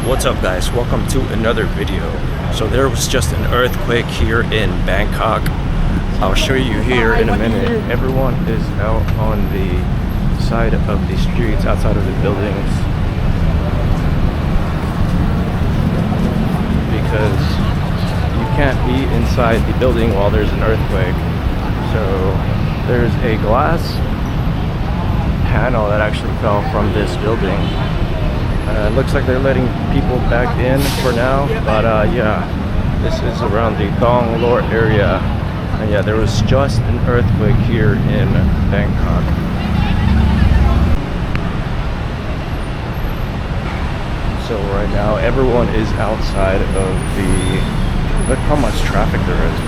What's up guys, welcome to another video. So there was just an earthquake here in Bangkok. I'll show you here in a minute. Everyone is out on the side of the streets, outside of the buildings, because you can't be inside the building while there's an earthquake. So there's a glass panel that actually fell from this building. It looks like they're letting people back in for now, but yeah, this is around the Thong Lor area, and yeah, there was just an earthquake here in Bangkok. So right now, everyone is outside of the, look how much traffic there is.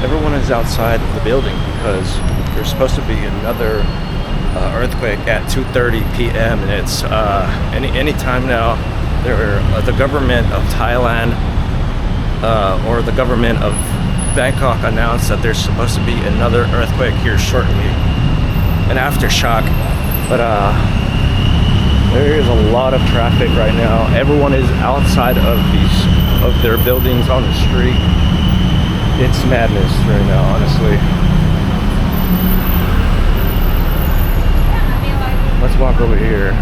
Everyone is outside of the building because there's supposed to be another earthquake at 2:30 p.m. and it's any time now. The government of Thailand or the government of Bangkok announced that there's supposed to be another earthquake here shortly, an aftershock. But there is a lot of traffic right now. Everyone is outside of their buildings on the street. It's madness right now, honestly. Let's walk over here.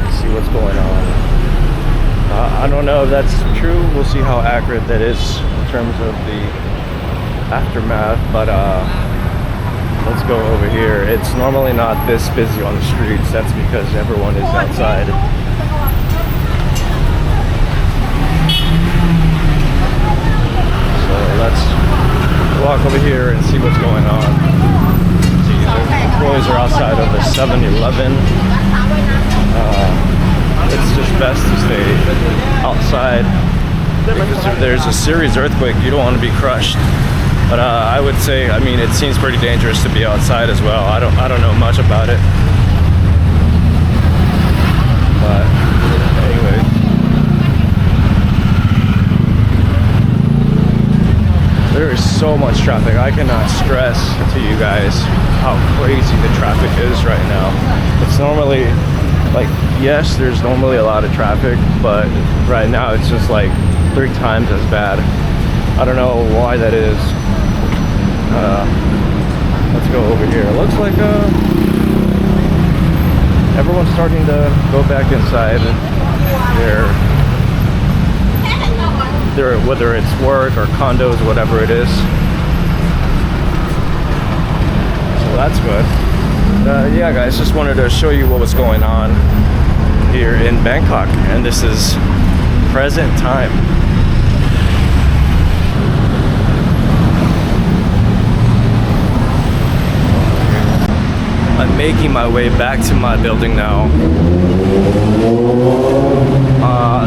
Let's see what's going on. I don't know if that's true. We'll see how accurate that is in terms of the aftermath, but let's go over here. It's normally not this busy on the streets. That's because everyone is outside. So let's walk over here and see what's going on. See, the employees are outside of the 7-Eleven. It's just best to stay outside because if there's a serious earthquake, you don't want to be crushed. But I would say, I mean, it seems pretty dangerous to be outside as well. I don't know much about it. But anyway. There is so much traffic. I cannot stress to you guys how crazy the traffic is right now. It's normally like, yes, there's normally a lot of traffic, but right now it's just like 3 times as bad. I don't know why that is. Let's go over here. It looks like everyone's starting to go back inside. Whether it's work or condos, whatever it is. So that's good. Yeah guys, just wanted to show you what was going on here in Bangkok, and this is present time. I'm making my way back to my building now.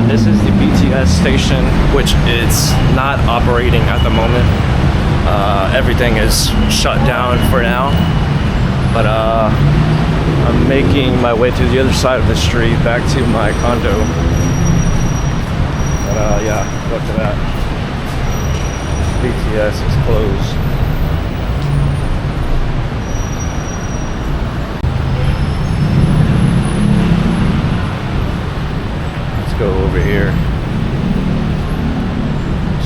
This is the BTS station, which is not operating at the moment. Everything is shut down for now. But I'm making my way to the other side of the street, back to my condo. But yeah, look at that. BTS is closed. Go over here.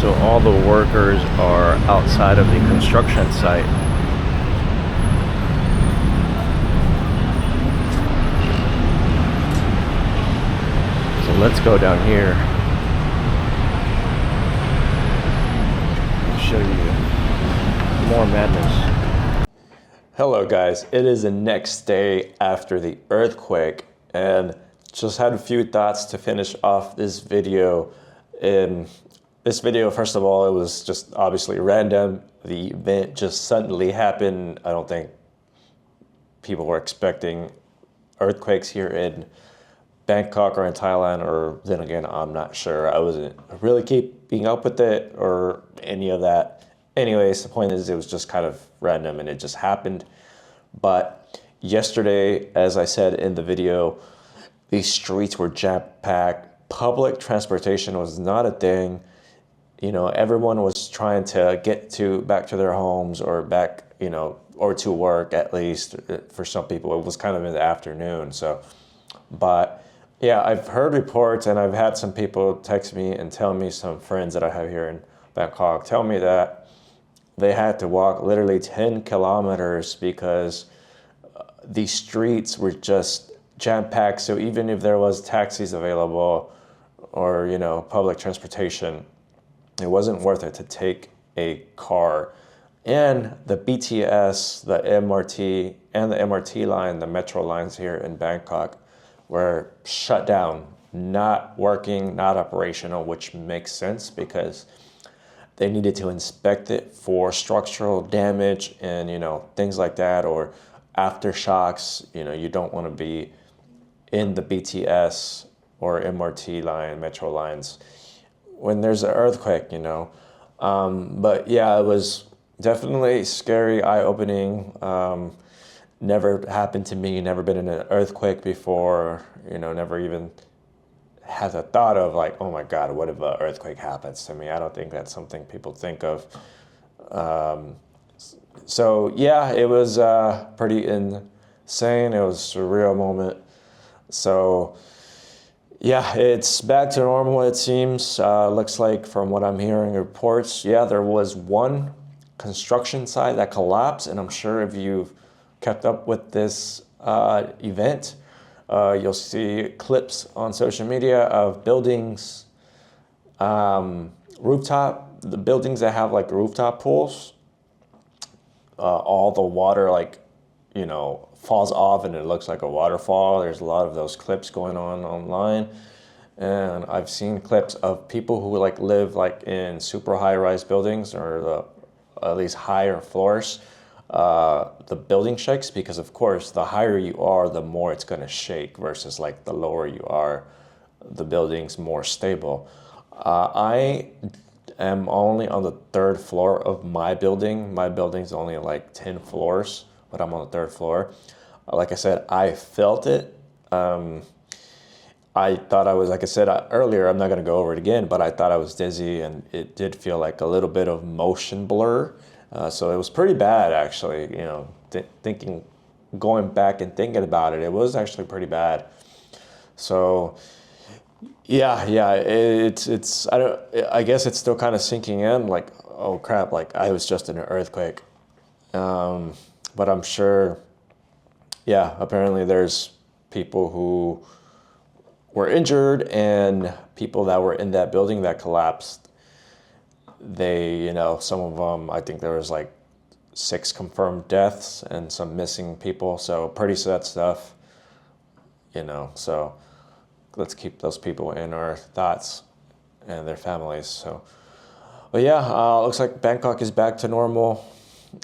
So all the workers are outside of the construction site. So let's go down here. I'll show you more madness. Hello guys, it is the next day after the earthquake, and just had a few thoughts to finish off this video. In this video, first of all, it was just obviously random. The event just suddenly happened. I don't think people were expecting earthquakes here in Bangkok or in Thailand, or then again, I'm not sure. I wasn't really keeping up with it or any of that. Anyways, the point is it was just kind of random and it just happened. But yesterday, as I said in the video, these streets were jam-packed. Public transportation was not a thing. everyone was trying to get back to their homes or back, or to work at least. For some people, it was kind of in the afternoon. So, but yeah, I've heard reports and I've had some people text me and tell me, some friends that I have here in Bangkok, tell me that they had to walk literally 10 kilometers because the streets were just jam-packed. So even if there was taxis available or, public transportation, it wasn't worth it to take a car. And the BTS, the MRT, and the MRT line, the metro lines here in Bangkok, were shut down, not working, not operational, which makes sense because they needed to inspect it for structural damage and, things like that, or aftershocks. You don't want to be in the BTS or MRT line, metro lines, when there's an earthquake, But yeah, it was definitely scary, eye-opening. Never happened to me, never been in an earthquake before, never even had a thought of like, oh my God, what if an earthquake happens to me? I don't think that's something people think of. So yeah, it was pretty insane. It was a surreal moment. So yeah, it's back to normal, it seems. Looks like from what I'm hearing reports, yeah, there was one construction site that collapsed, and I'm sure if you've kept up with this event, you'll see clips on social media of buildings, the buildings that have like rooftop pools, all the water falls off and it looks like a waterfall. There's a lot of those clips going on online. And I've seen clips of people who live in super high-rise buildings or at least higher floors. The building shakes because, of course, the higher you are, the more it's going to shake versus the lower you are, the building's more stable. I am only on the third floor of my building. My building's only 10 floors, but I'm on the third floor. Like I said, I felt it. I thought I was, like I said earlier, I'm not going to go over it again, but I thought I was dizzy and it did feel like a little bit of motion blur. So it was pretty bad, actually, going back and thinking about it, it was actually pretty bad. So yeah, I guess it's still kind of sinking in, oh crap, I was just in an earthquake. But I'm sure, yeah, apparently there's people who were injured and people that were in that building that collapsed. They, some of them, I think there was 6 confirmed deaths and some missing people. So pretty sad stuff, so let's keep those people in our thoughts and their families. So, but yeah, looks like Bangkok is back to normal.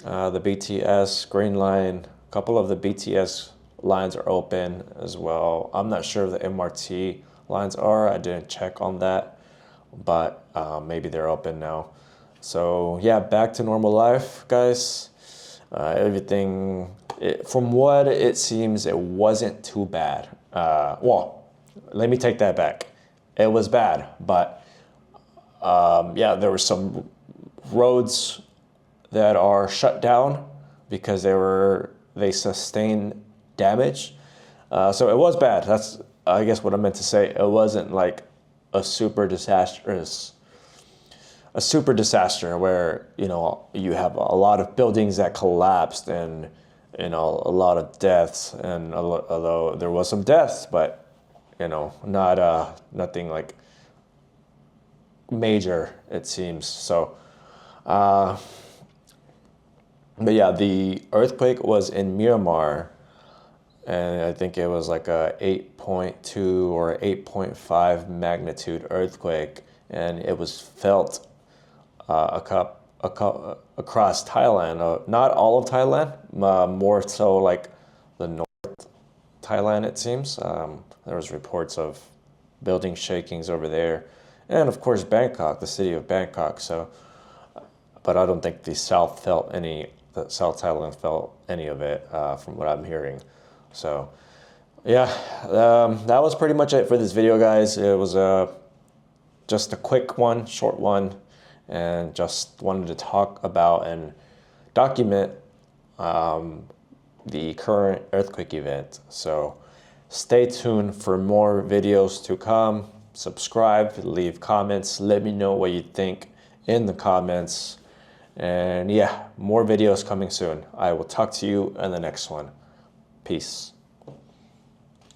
The BTS Green Line, a couple of the BTS lines are open as well. I'm not sure if the MRT lines are. I didn't check on that, but maybe they're open now. So yeah, back to normal life, guys. Everything, from what it seems, it wasn't too bad. Well, let me take that back. It was bad, but yeah, there were some roads that are shut down because they sustained damage. So it was bad. That's, I guess, what I meant to say. It wasn't a super disaster where, you have a lot of buildings that collapsed and, a lot of deaths. And although there was some deaths, but, not nothing major, it seems. So, but yeah, the earthquake was in Myanmar, and I think it was a 8.2 or 8.5 magnitude earthquake, and it was felt across Thailand. Not all of Thailand, more so the North Thailand, it seems. There was reports of building shakings over there, and of course Bangkok, the city of Bangkok. So, but I don't think South Thailand felt any of it, from what I'm hearing. So yeah, that was pretty much it for this video, guys. It was just a quick one, short one, and just wanted to talk about and document the current earthquake event. So stay tuned for more videos to come. Subscribe, leave comments, let me know what you think in the comments. And yeah, more videos coming soon. I will talk to you in the next one. Peace.